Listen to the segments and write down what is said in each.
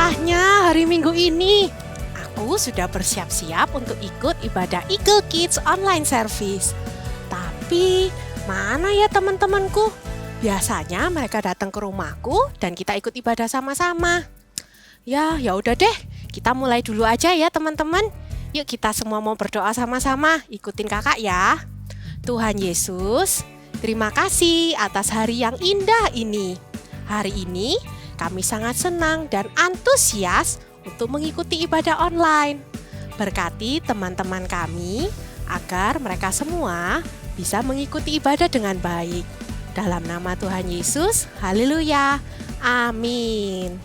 cerahnya hari Minggu ini. Aku sudah bersiap-siap untuk ikut ibadah Eagle Kids online service. Tapi mana ya teman-temanku? Biasanya mereka datang ke rumahku dan kita ikut ibadah sama-sama. Ya udah deh, kita mulai dulu aja ya teman-teman. Yuk kita semua mau berdoa sama-sama, ikutin kakak ya. Tuhan Yesus, terima kasih atas hari yang indah ini. Hari ini kami sangat senang dan antusias untuk mengikuti ibadah online. Berkati teman-teman kami agar mereka semua bisa mengikuti ibadah dengan baik. Dalam nama Tuhan Yesus, haleluya, amin.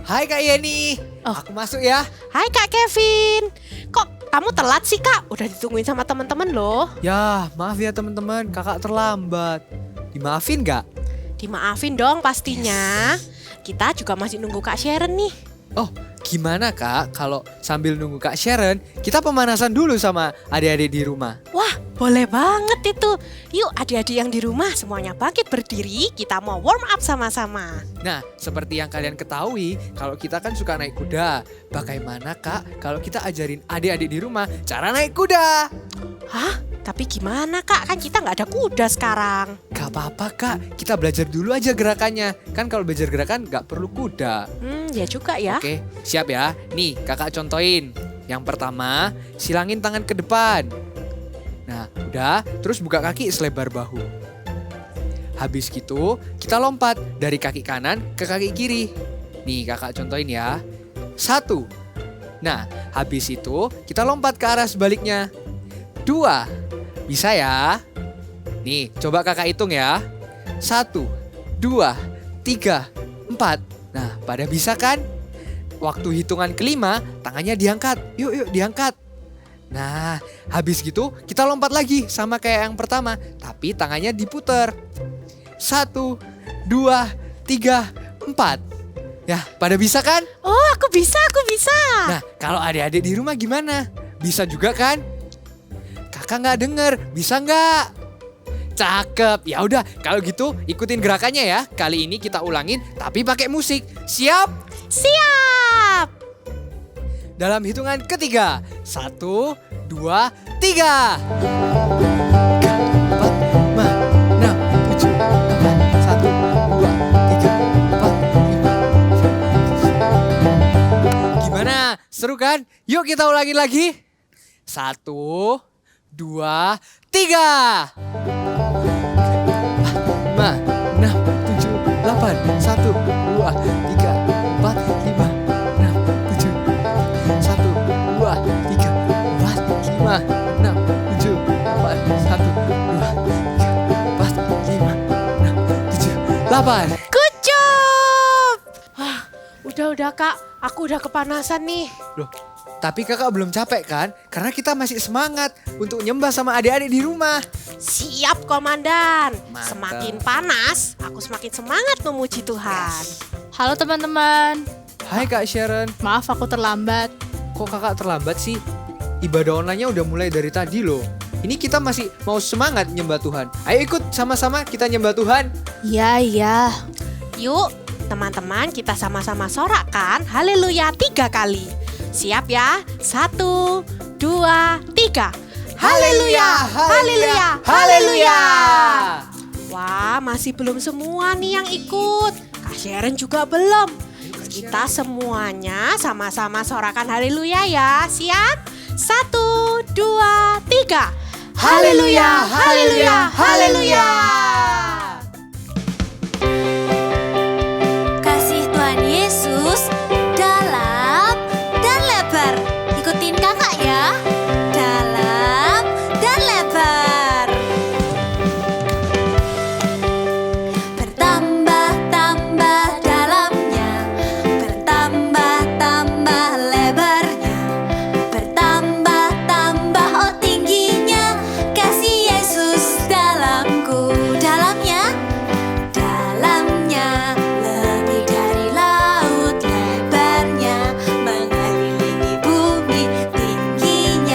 Hai Kak Yeni, aku masuk ya. Hai Kak Kevin, kok kamu telat sih Kak? Udah ditungguin sama teman-teman loh. Ya, maaf ya teman-teman, kakak terlambat. Dimaafin gak? Dimaafin dong pastinya. Kita juga masih nunggu Kak Sharon nih. Oh, gimana Kak kalau sambil nunggu Kak Sharon, kita pemanasan dulu sama adik-adik di rumah? Wah, boleh banget itu. Yuk adik-adik yang di rumah semuanya bangkit berdiri, kita mau warm up sama-sama. Nah, seperti yang kalian ketahui, kalau kita kan suka naik kuda. Bagaimana Kak kalau kita ajarin adik-adik di rumah cara naik kuda? Hah? Tapi gimana Kak? Kan kita nggak ada kuda sekarang. Gak apa-apa Kak, kita belajar dulu aja gerakannya. Kan kalau belajar gerakan gak perlu kuda. Ya juga ya. Oke, siap ya. Nih kakak contohin. Yang pertama, silangin tangan ke depan. Nah, udah, terus buka kaki selebar bahu. Habis gitu, kita lompat dari kaki kanan ke kaki kiri. Nih kakak contohin ya. 1. Nah, habis itu kita lompat ke arah sebaliknya. 2. Bisa ya? Nih, coba kakak hitung ya. 1, 2, 3, 4. Nah, pada bisa kan? Waktu hitungan kelima, tangannya diangkat. Yuk, diangkat. Nah, habis gitu kita lompat lagi sama kayak yang pertama. Tapi tangannya diputer. 1, 2, 3, 4. Ya, pada bisa kan? Oh, aku bisa. Nah, kalau adik-adik di rumah gimana? Bisa juga kan? Kakak nggak denger, bisa nggak? Cakep, ya udah kalau gitu ikutin gerakannya ya. Kali ini kita ulangin tapi pakai musik. Siap? Siap! Dalam hitungan ketiga. 1, 2, 3. 4, 5, 6, 7, 8, 9, 10. Gimana? Seru kan? Yuk kita ulangin lagi. 1, 2, 3. 5, 6, 7, 8. 1, 2, 3, 4, 5, 6, 7. 1, 2, 3, 4, 5, 6, 7, 8. 1, 2, 3, 4, 5, 6, 7, 8. Good job! Wah, udah Kak, aku udah kepanasan nih. Loh, tapi kakak belum capek kan? Karena kita masih semangat untuk nyembah sama adik-adik di rumah. Siap Komandan. Mantap. Semakin panas, aku semakin semangat memuji Tuhan. Halo teman-teman, Hai Kak Sharon, maaf aku terlambat. kok kakak terlambat sih? Ibadah online-nya udah mulai dari tadi loh. Ini kita masih mau semangat nyembah Tuhan. Ayo ikut sama-sama kita nyembah Tuhan. Iya. Yuk, teman-teman kita sama-sama sorakkan haleluya 3 kali. Siap ya? 1, 2, 3. Haleluya, haleluya, haleluya. Wah, masih belum semua nih yang ikut. Kak Sharon juga belum. Kita semuanya sama-sama sorakan haleluya ya. Siap? 1, 2, 3. Haleluya, haleluya, haleluya. Kasih Tuhan Yesus dalam dan lebar. Ikutin kakak ya. Dalam dan lebar. Bertambah-tambah dalamnya. Bertambah-tambah lebarnya. Bertambah-tambah oh tingginya. Kasih Yesus dalamku. Dalamnya. Dalamnya lebih dari laut lebarnya, mengelilingi bumi tingginya.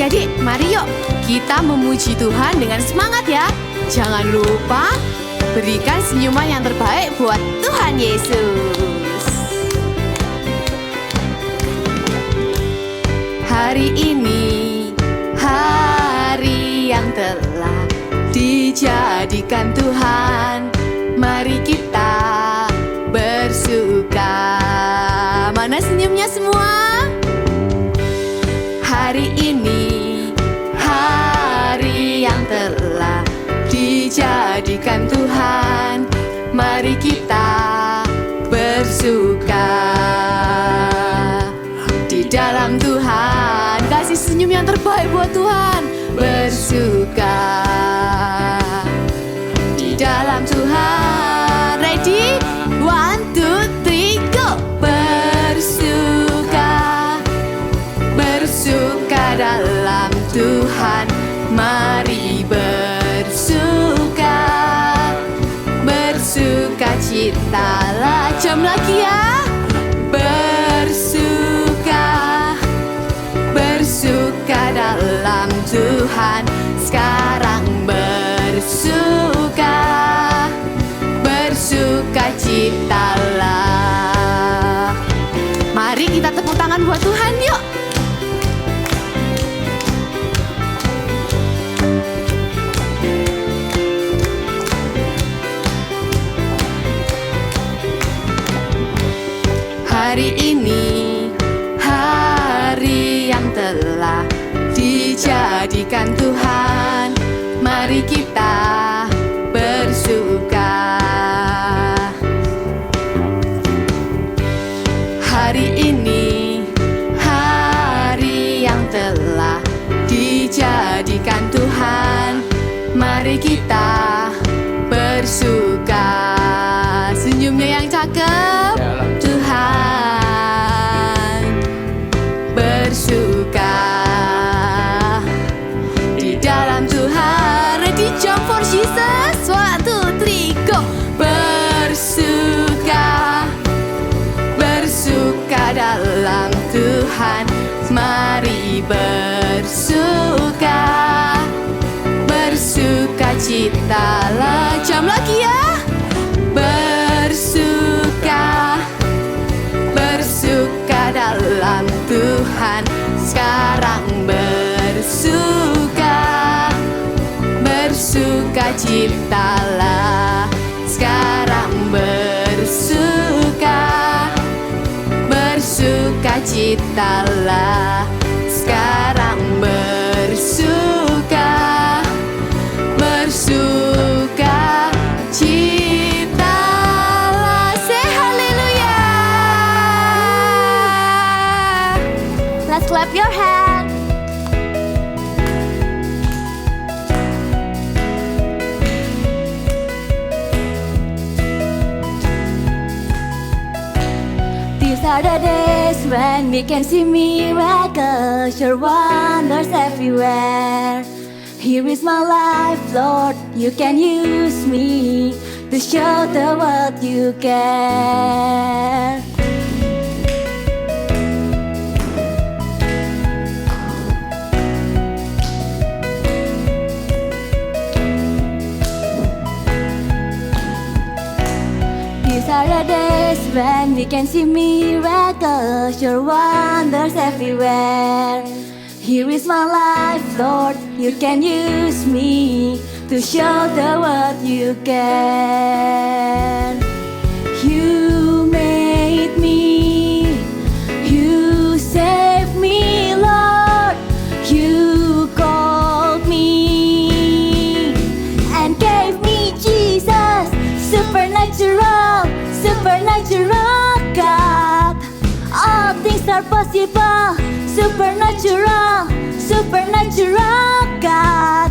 Adik-adik, mari yuk kita memuji Tuhan dengan semangat ya. Jangan lupa berikan senyuman yang terbaik buat Tuhan Yesus. Hari ini, hari yang telah dijadikan Tuhan, mari kita bersuka. Mana senyumnya semua? Hari ini, hari yang telah dijadikan Tuhan, mari kita bersuka di dalam Tuhan. Kasih senyum yang terbaik buat Tuhan. Bersuka di dalam Tuhan. Ready? 1, 2, 3, go! Bersuka, bersuka dalam Tuhan. Mari bersuka, bersuka citalah. Jam lagi ya. Bersuka, bersuka dalam Tuhan. Sekarang bersuka, bersuka citalah. Mari kita tepuk tangan buat Tuhan yuk. Hari ini, hari yang telah dijadikan Tuhan, mari kita bersuka. Hari ini, hari yang telah dijadikan Tuhan, mari kita bersuka. Senyumnya yang cakep. Tuhan bersuka di dalam Tuhan. Ready, jump for Jesus. 1, 2, 3, go! Bersuka, bersuka dalam Tuhan. Mari bersuka, bersuka citalah. Jam lagi ya. Bersuka, bersuka dalam Tuhan. Sekarang bersuka, bersuka citalah. Sekarang bersuka, bersuka citalah. Sekarang bersuka, bersuka citalah. Say haleluya. Let's clap your hand. These are the days when we can see miracles, your wonders everywhere. Here is my life, Lord, you can use me to show the world you care. These are the days when we can see miracles, your wonders everywhere. Here is my life, Lord, you can use me to show the world you can. You made me, you saved me, Lord. You called me and gave me Jesus. Supernatural, supernatural God. All things are possible. Supernatural, supernatural God.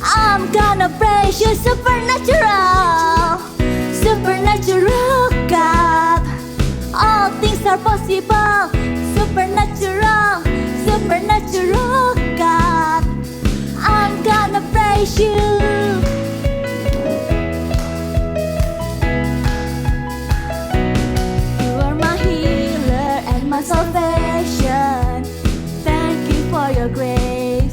I'm gonna praise you, supernatural, supernatural God. All things are possible. Supernatural, supernatural God. I'm gonna praise you. You are my healer and my salvation. Thank you for your grace.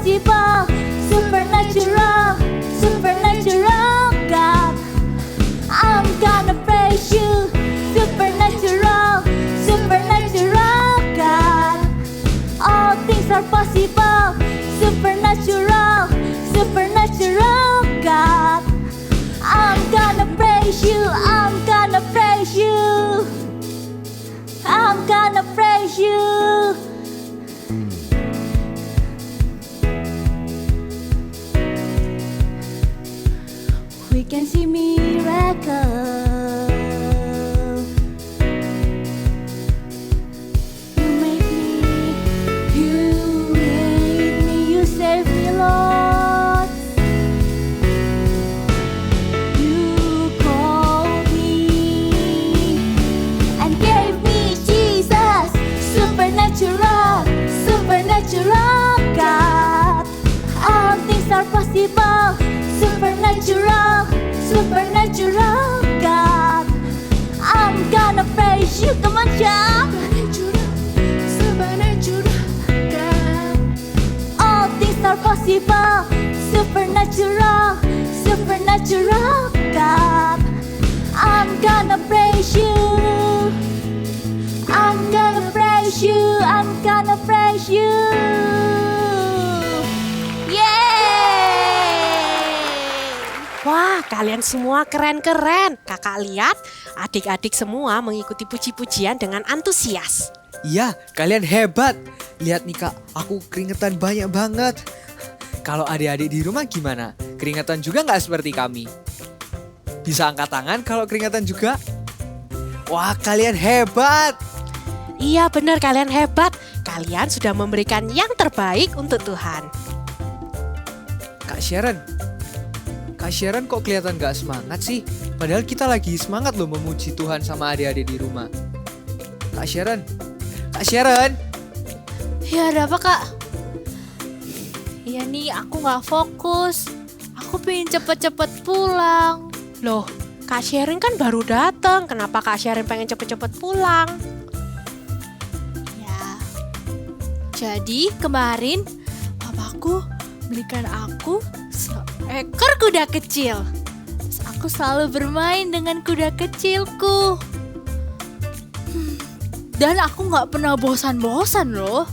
possible. Supernatural, supernatural God. I'm gonna praise you. Supernatural, supernatural God. All things are possible. Supernatural, supernatural God. I'm gonna praise you. I'm gonna praise you. I'm gonna praise you. We can see miracles. You made me, you made me, you saved me, Lord. You called me and gave me Jesus. Supernatural, supernatural God. All things are possible. Supernatural, supernatural God. I'm gonna praise you. Come on, shout. Supernatural God. All things are possible. Supernatural, supernatural God. I'm gonna praise you. I'm gonna praise you. I'm gonna praise you. Wah, kalian semua keren-keren. Kakak lihat adik-adik semua mengikuti puji-pujian dengan antusias. Iya, kalian hebat. Lihat nih Kak, aku keringetan banyak banget. Kalau adik-adik di rumah gimana? Keringetan juga nggak seperti kami? Bisa angkat tangan kalau keringetan juga? Wah, kalian hebat. Iya benar, kalian hebat. Kalian sudah memberikan yang terbaik untuk Tuhan. Kak Sharon kok kelihatan gak semangat sih? Padahal kita lagi semangat loh memuji Tuhan sama adik-adik di rumah. Kak Sharon. Ya ada apa kak? Ya nih aku gak fokus. Aku pengen cepet-cepet pulang. Loh, Kak Sherin kan baru datang. Kenapa Kak Sherin pengen cepet-cepet pulang? Ya. Jadi kemarin papaku belikan aku seekor kuda kecil. Terus aku selalu bermain dengan kuda kecilku. Dan aku gak pernah bosan-bosan loh.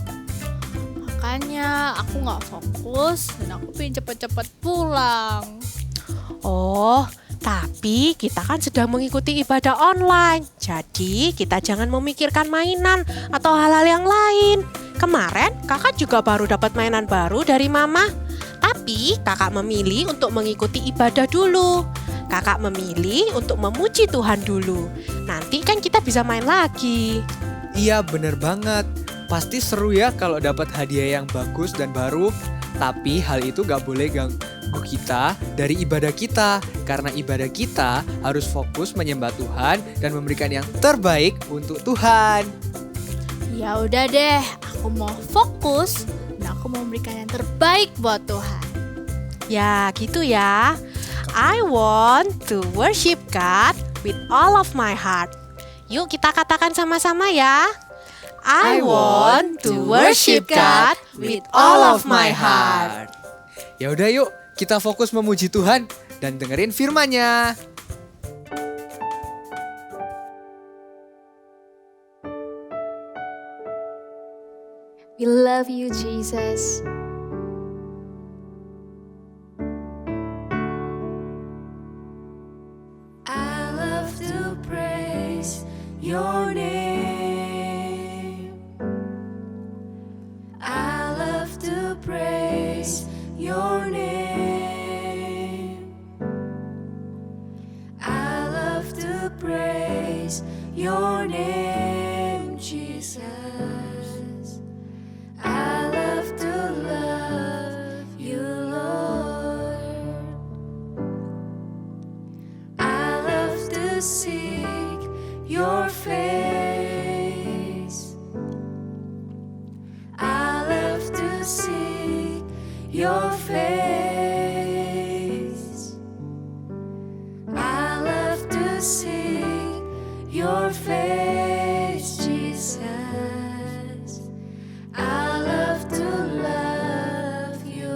Makanya aku gak fokus dan aku pengen cepet-cepet pulang. Oh, tapi kita kan sedang mengikuti ibadah online. Jadi kita jangan memikirkan mainan atau hal-hal yang lain. Kemarin kakak juga baru dapat mainan baru dari mama. Tapi kakak memilih untuk mengikuti ibadah dulu. Kakak memilih untuk memuji Tuhan dulu. Nanti kan kita bisa main lagi. Iya bener banget. Pasti seru ya kalau dapat hadiah yang bagus dan baru. Tapi hal itu gak boleh ganggu kita dari ibadah kita. Karena ibadah kita harus fokus menyembah Tuhan dan memberikan yang terbaik untuk Tuhan. Ya udah deh, aku mau fokus dan aku mau memberikan yang terbaik buat Tuhan. Ya gitu ya. I want to worship God with all of my heart. Yuk kita katakan sama-sama ya. I want to worship God with all of my heart. Ya udah yuk, kita fokus memuji Tuhan dan dengerin firman-Nya. We love you, Jesus. I love to praise your name. I love to praise your name. I love to praise your name, Jesus. I love to love you, Lord. I love to seek your face. I love to seek your face. I love to seek your face, Jesus. I love to love you,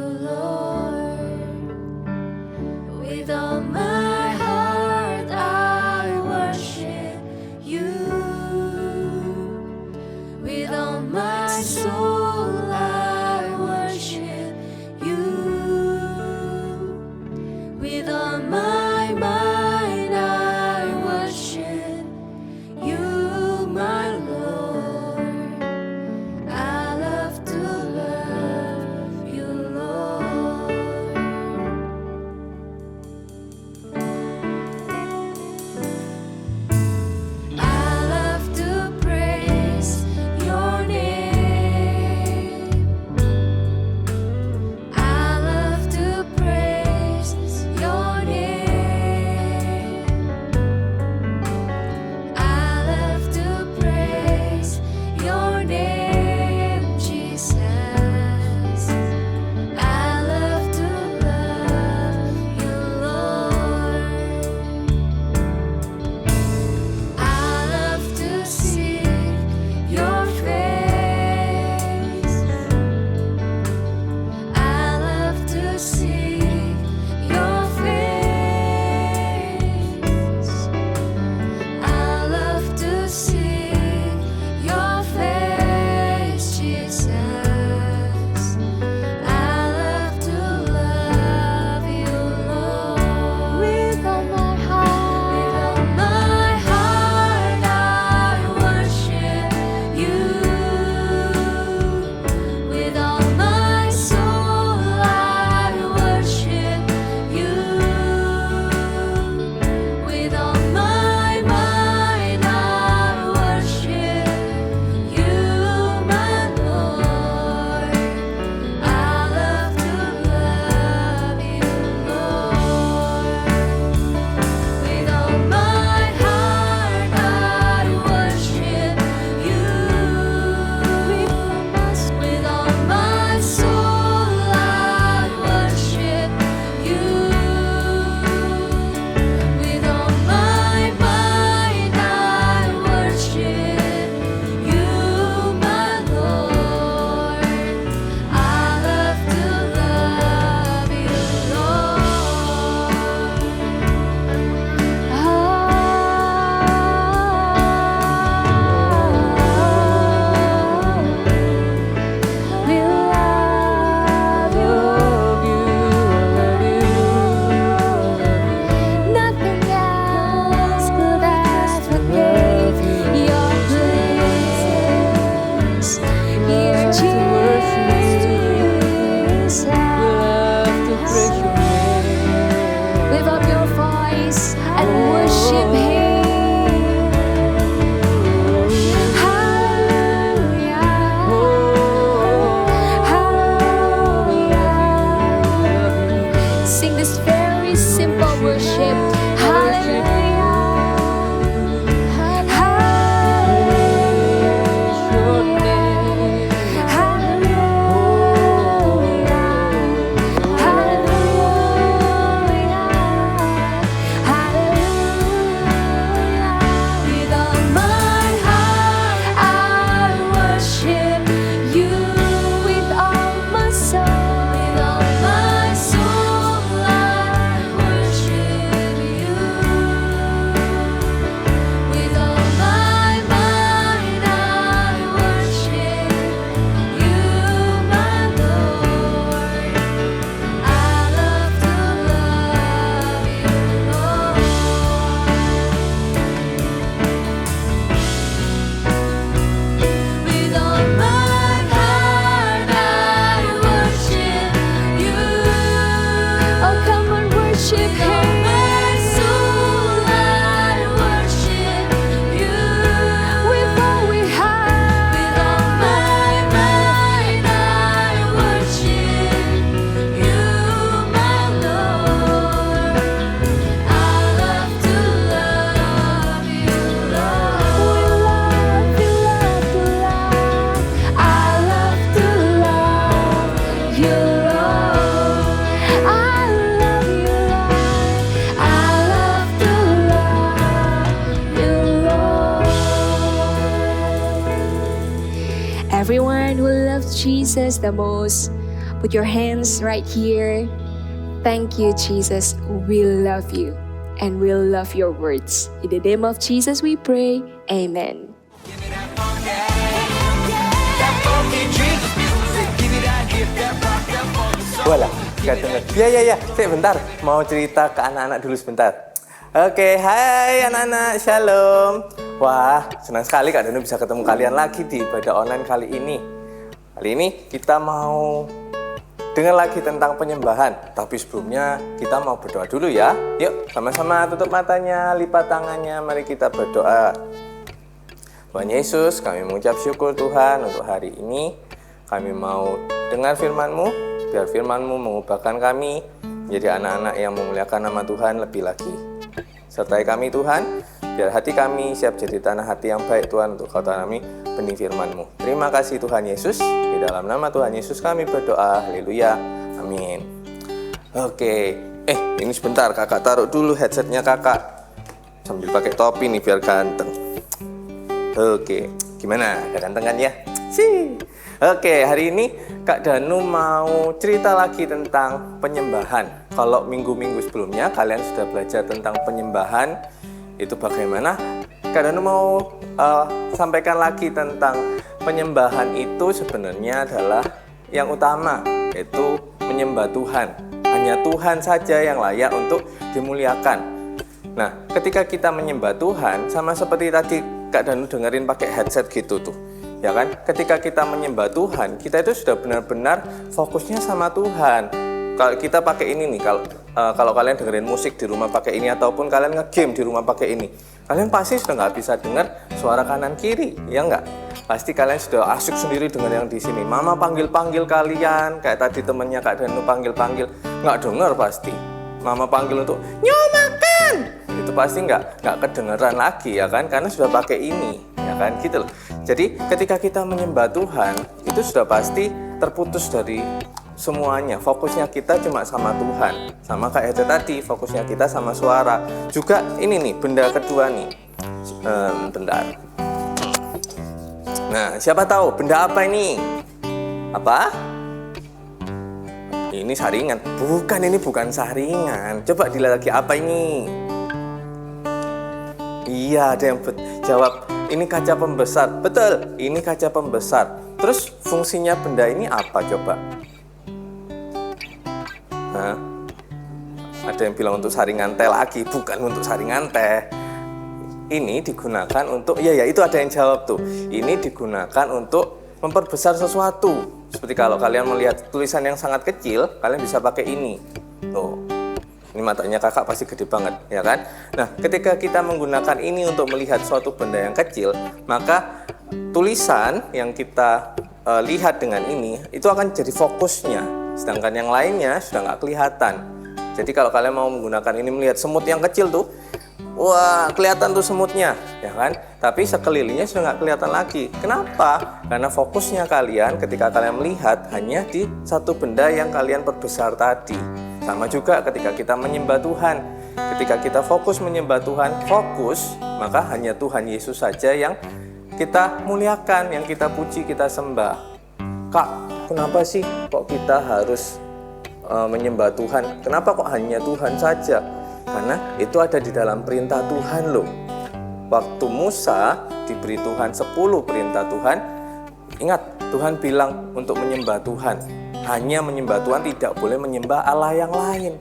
Jesus the most. Put your hands right here. Thank you, Jesus. We love you and we love your words. In the name of Jesus we pray. Amen. Walah, gak denger. Ya. Bentar. Mau cerita ke anak-anak dulu sebentar. Oke, hai anak-anak, shalom. Wah, senang sekali Kak Danu bisa ketemu kalian lagi di ibadah online kali ini. Kali ini kita mau dengar lagi tentang penyembahan. Tapi sebelumnya kita mau berdoa dulu ya. Yuk, sama-sama tutup matanya, lipat tangannya, mari kita berdoa. Tuhan Yesus, kami mengucap syukur Tuhan untuk hari ini. Kami mau dengar firman-Mu, biar firman-Mu mengubahkan kami menjadi anak-anak yang memuliakan nama Tuhan lebih lagi. Sertai kami Tuhan, biar hati kami siap jadi tanah hati yang baik Tuhan untuk Kau tanami benih firman-Mu. Terima kasih Tuhan Yesus, di dalam nama Tuhan Yesus kami berdoa, haleluya, amin. Oke, ini sebentar kakak taruh dulu headsetnya kakak. Sambil pakai topi nih biar ganteng. Oke, gimana? Ganteng kan ya? Oke, hari ini Kak Danu mau cerita lagi tentang penyembahan. Kalau minggu-minggu sebelumnya kalian sudah belajar tentang penyembahan, itu bagaimana? Kak Danu mau sampaikan lagi tentang penyembahan itu sebenarnya adalah yang utama, yaitu menyembah Tuhan. Hanya Tuhan saja yang layak untuk dimuliakan. Nah, ketika kita menyembah Tuhan, sama seperti tadi Kak Danu dengerin pakai headset gitu tuh. Ya kan, ketika kita menyembah Tuhan, kita itu sudah benar-benar fokusnya sama Tuhan. Kalau kita pakai ini nih, kalau kalian dengerin musik di rumah pakai ini ataupun kalian nge-game di rumah pakai ini, kalian pasti sudah nggak bisa dengar suara kanan kiri, ya nggak? Pasti kalian sudah asik sendiri dengan yang di sini. Mama panggil-panggil kalian, kayak tadi temennya Kak Danu panggil-panggil, nggak dengar pasti. Mama panggil untuk nyo makan, itu pasti nggak kedengeran lagi ya kan, karena sudah pakai ini, ya kan gitu loh. Jadi ketika kita menyembah Tuhan, itu sudah pasti terputus dari semuanya. Fokusnya kita cuma sama Tuhan. Sama kayak itu tadi, fokusnya kita sama suara. Juga ini nih, benda kedua nih. Bentar. Nah, siapa tahu benda apa ini? Apa? Ini saringan. Bukan, ini bukan saringan. Coba dilihat lagi, apa ini? Iya, ada yang jawab. Ini kaca pembesar. Betul, ini kaca pembesar. Terus fungsinya benda ini apa coba? Hah? Ada yang bilang untuk saringan teh lagi. Bukan untuk saringan teh. Ini digunakan untuk, ya itu ada yang jawab tuh. Ini digunakan untuk memperbesar sesuatu. Seperti kalau kalian melihat tulisan yang sangat kecil, kalian bisa pakai ini. Tuh. Ini matanya kakak pasti gede banget, ya kan? Nah, ketika kita menggunakan ini untuk melihat suatu benda yang kecil, maka tulisan yang kita lihat dengan ini, itu akan jadi fokusnya. Sedangkan yang lainnya sudah nggak kelihatan. Jadi kalau kalian mau menggunakan ini melihat semut yang kecil tuh, wah kelihatan tuh semutnya, ya kan? Tapi sekelilingnya sudah nggak kelihatan lagi. Kenapa? Karena fokusnya kalian ketika kalian melihat hanya di satu benda yang kalian perbesar tadi. Sama juga ketika kita menyembah Tuhan. Ketika kita fokus menyembah Tuhan, maka hanya Tuhan Yesus saja yang kita muliakan, yang kita puji, kita sembah. Kak, kenapa sih kok kita harus menyembah Tuhan? Kenapa kok hanya Tuhan saja? Karena itu ada di dalam perintah Tuhan loh. Waktu Musa diberi Tuhan 10 perintah Tuhan, ingat Tuhan bilang untuk menyembah Tuhan. Hanya menyembah Tuhan, tidak boleh menyembah Allah yang lain.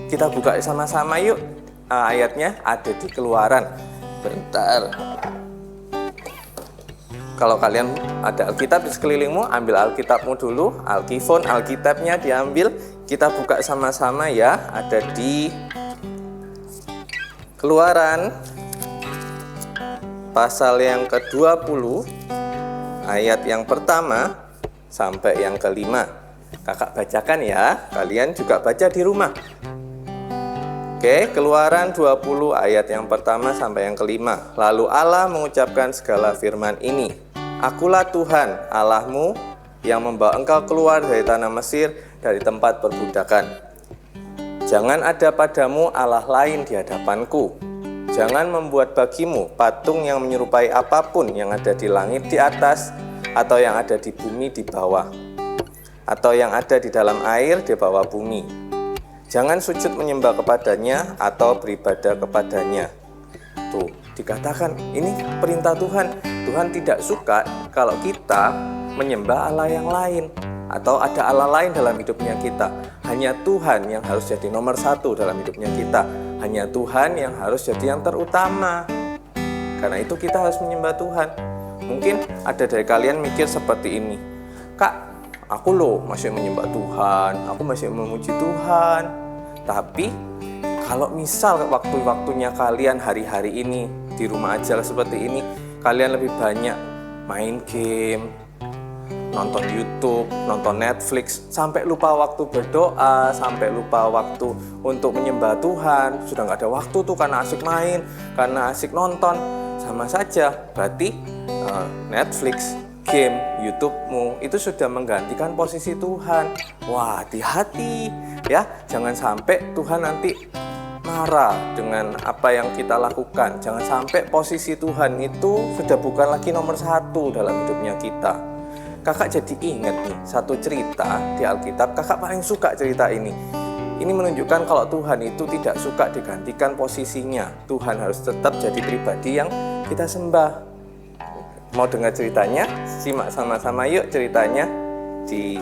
Kita buka sama-sama yuk. Ayatnya ada di Keluaran. Bentar. Kalau kalian ada Alkitab di sekelilingmu, ambil Alkitabmu dulu. Alkitabnya diambil. Kita buka sama-sama ya. Ada di Keluaran pasal yang ke-20, ayat yang pertama sampai yang kelima. Kakak bacakan ya, kalian juga baca di rumah. Oke, Keluaran 20 ayat yang pertama sampai yang kelima. Lalu Allah mengucapkan segala firman ini. Akulah Tuhan Allahmu yang membawa engkau keluar dari tanah Mesir, dari tempat perbudakan. Jangan ada padamu Allah lain di hadapanku. Jangan membuat bagimu patung yang menyerupai apapun yang ada di langit di atas, atau yang ada di bumi di bawah, atau yang ada di dalam air di bawah bumi. Jangan sujud menyembah kepadanya atau beribadah kepadanya. Tuh, dikatakan ini perintah Tuhan. Tuhan tidak suka kalau kita menyembah Allah yang lain atau ada Allah lain dalam hidupnya kita. Hanya Tuhan yang harus jadi nomor satu dalam hidupnya kita. Hanya Tuhan yang harus jadi yang terutama. Karena itu kita harus menyembah Tuhan. Mungkin ada dari kalian mikir seperti ini, Kak, aku loh masih menyembah Tuhan, aku masih memuji Tuhan. Tapi kalau misal waktu-waktunya kalian hari-hari ini di rumah aja seperti ini, kalian lebih banyak main game, nonton YouTube, nonton Netflix, sampai lupa waktu berdoa, sampai lupa waktu untuk menyembah Tuhan. Sudah nggak ada waktu tuh karena asik main, karena asik nonton. Sama saja, berarti Netflix, game, YouTube-mu itu sudah menggantikan posisi Tuhan. Wah, hati-hati ya, jangan sampai Tuhan nanti marah dengan apa yang kita lakukan. Jangan sampai posisi Tuhan itu sudah bukan lagi nomor satu dalam hidupnya kita. Kakak jadi ingat nih satu cerita di Alkitab. Kakak paling suka cerita ini. Ini menunjukkan kalau Tuhan itu tidak suka digantikan posisinya. Tuhan harus tetap jadi pribadi yang kita sembah. Mau dengar ceritanya? Simak sama-sama yuk ceritanya di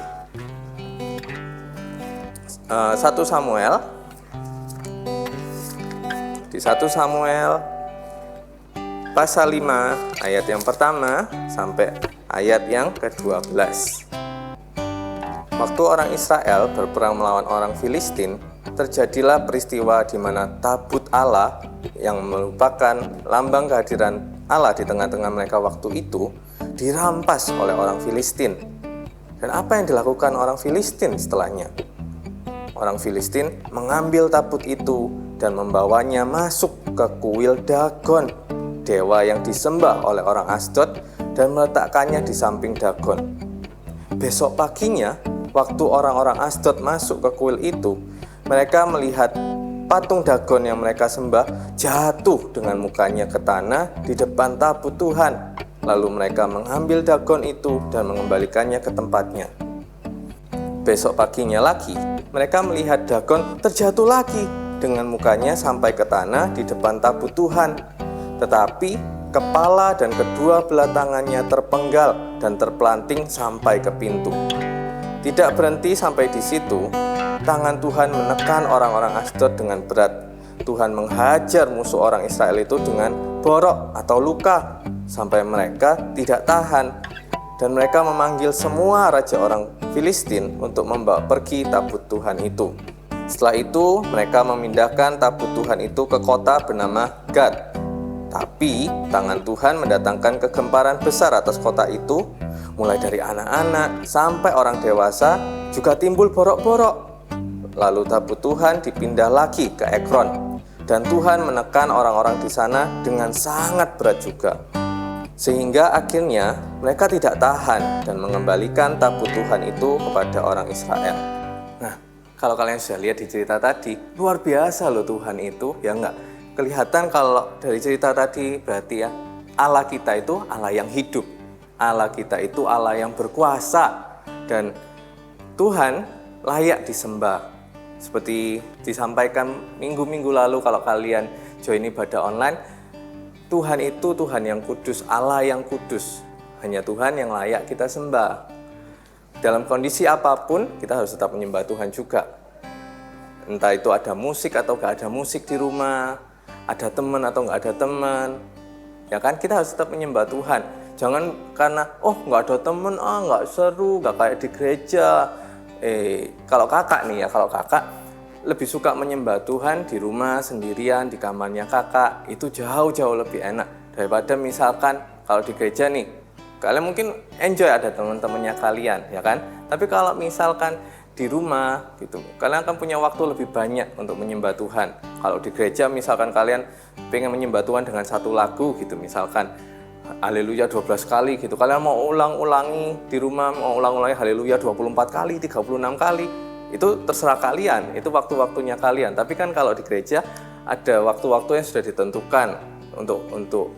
1 Samuel. Di 1 Samuel pasal 5 ayat yang pertama sampai ayat yang ke-12. Waktu orang Israel berperang melawan orang Filistin, terjadilah peristiwa di mana tabut Allah yang merupakan lambang kehadiran Allah di tengah-tengah mereka waktu itu dirampas oleh orang Filistin. Dan apa yang dilakukan orang Filistin setelahnya? Orang Filistin mengambil tabut itu dan membawanya masuk ke kuil Dagon, dewa yang disembah oleh orang Asdod, dan meletakkannya di samping Dagon. Besok paginya, waktu orang-orang Asdod masuk ke kuil itu, mereka melihat patung Dagon yang mereka sembah jatuh dengan mukanya ke tanah di depan tabut Tuhan. Lalu mereka mengambil Dagon itu dan mengembalikannya ke tempatnya. Besok paginya lagi, mereka melihat Dagon terjatuh lagi dengan mukanya sampai ke tanah di depan tabut Tuhan. Tetapi kepala dan kedua belah tangannya terpenggal dan terpelanting sampai ke pintu. Tidak berhenti sampai di situ, tangan Tuhan menekan orang-orang Asdod dengan berat. Tuhan menghajar musuh orang Israel itu dengan borok atau luka sampai mereka tidak tahan. Dan mereka memanggil semua raja orang Filistin untuk membawa pergi tabut Tuhan itu. Setelah itu mereka memindahkan tabut Tuhan itu ke kota bernama Gad. Tapi tangan Tuhan mendatangkan kegemparan besar atas kota itu. Mulai dari anak-anak sampai orang dewasa juga timbul borok-borok. Lalu tabut Tuhan dipindah lagi ke Ekron. Dan Tuhan menekan orang-orang di sana dengan sangat berat juga. Sehingga akhirnya mereka tidak tahan dan mengembalikan tabut Tuhan itu kepada orang Israel. Nah, kalau kalian sudah lihat di cerita tadi, luar biasa loh Tuhan itu, ya enggak? Kelihatan kalau dari cerita tadi berarti ya, Allah kita itu Allah yang hidup. Allah kita itu Allah yang berkuasa. Dan Tuhan layak disembah. Seperti disampaikan minggu-minggu lalu kalau kalian join ibadah online, Tuhan itu Tuhan yang kudus, Allah yang kudus. Hanya Tuhan yang layak kita sembah. Dalam kondisi apapun, kita harus tetap menyembah Tuhan juga. Entah itu ada musik atau gak ada musik di rumah, ada teman atau gak ada teman. Ya kan, kita harus tetap menyembah Tuhan. Jangan karena, gak ada teman, gak seru, gak kayak di gereja. Kalau kakak nih ya, kalau kakak lebih suka menyembah Tuhan di rumah sendirian, di kamarnya kakak, itu jauh-jauh lebih enak daripada misalkan kalau di gereja nih, kalian mungkin enjoy ada teman-temannya kalian, ya kan? Tapi kalau misalkan di rumah gitu, kalian akan punya waktu lebih banyak untuk menyembah Tuhan. Kalau di gereja misalkan kalian pengen menyembah Tuhan dengan satu lagu gitu, misalkan Haleluya 12 kali gitu, kalian mau ulang-ulangi di rumah, mau ulang-ulangi Haleluya 24 kali, 36 kali, itu terserah kalian, itu waktu-waktunya kalian. Tapi kan kalau di gereja ada waktu-waktu yang sudah ditentukan untuk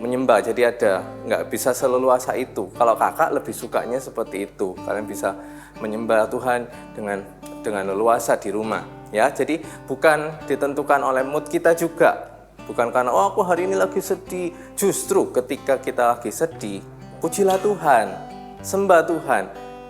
menyembah, jadi nggak bisa seleluasa itu. Kalau kakak lebih sukanya seperti itu, kalian bisa menyembah Tuhan dengan leluasa di rumah, ya. Jadi bukan ditentukan oleh mood kita juga, bukan karena oh aku hari ini lagi sedih. Justru ketika kita lagi sedih, pujilah Tuhan, sembah Tuhan.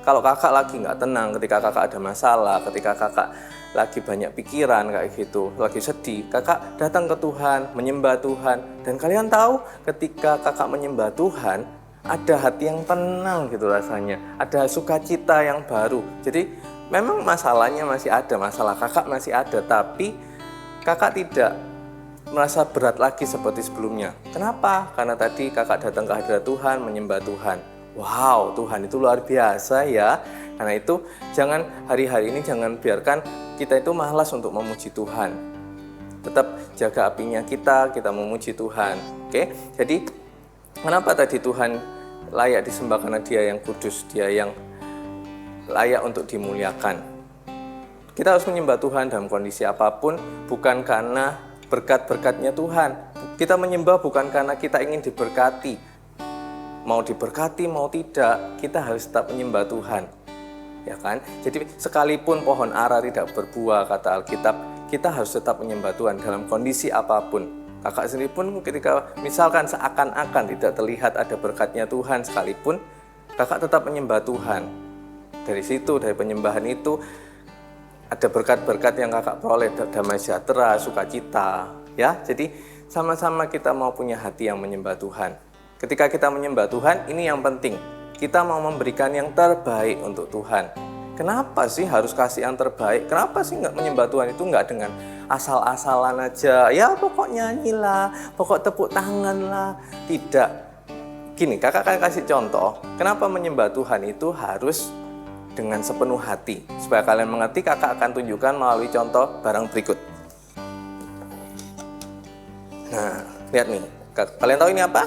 Kalau kakak lagi nggak tenang, ketika kakak ada masalah, ketika kakak lagi banyak pikiran kayak gitu, lagi sedih, kakak datang ke Tuhan, menyembah Tuhan. Dan kalian tahu ketika kakak menyembah Tuhan, ada hati yang tenang gitu rasanya, ada sukacita yang baru. Jadi memang masalahnya masih ada, masalah kakak masih ada, tapi kakak tidak merasa berat lagi seperti sebelumnya. Kenapa? Karena tadi kakak datang ke hadirat Tuhan, menyembah Tuhan. Wow, Tuhan itu luar biasa ya. Karena itu jangan hari-hari ini jangan biarkan kita itu malas untuk memuji Tuhan. Tetap jaga apinya kita memuji Tuhan. Oke? Jadi kenapa tadi Tuhan layak disembah? Karena Dia yang kudus, Dia yang layak untuk dimuliakan. Kita harus menyembah Tuhan dalam kondisi apapun, bukan karena berkat-berkatnya Tuhan. Kita menyembah bukan karena kita ingin diberkati. Mau diberkati, mau tidak, kita harus tetap menyembah Tuhan. Ya kan? Jadi sekalipun pohon ara tidak berbuah, kata Alkitab, kita harus tetap menyembah Tuhan dalam kondisi apapun. Kakak sendiri pun ketika misalkan seakan-akan tidak terlihat ada berkatnya Tuhan sekalipun, kakak tetap menyembah Tuhan. Dari situ, dari penyembahan itu, ada berkat-berkat yang kakak peroleh, damai sejahtera, sukacita. Ya, jadi sama-sama kita mau punya hati yang menyembah Tuhan. Ketika kita menyembah Tuhan, ini yang penting. Kita mau memberikan yang terbaik untuk Tuhan. Kenapa sih harus kasih yang terbaik? Kenapa sih nggak menyembah Tuhan itu nggak dengan asal-asalan aja? Ya pokok nyanyilah, pokok tepuk tangan lah. Tidak. Gini, kakak akan kasih contoh. Kenapa menyembah Tuhan itu harus dengan sepenuh hati? Supaya kalian mengerti, kakak akan tunjukkan melalui contoh barang berikut. Nah, lihat nih. Kalian tahu ini apa?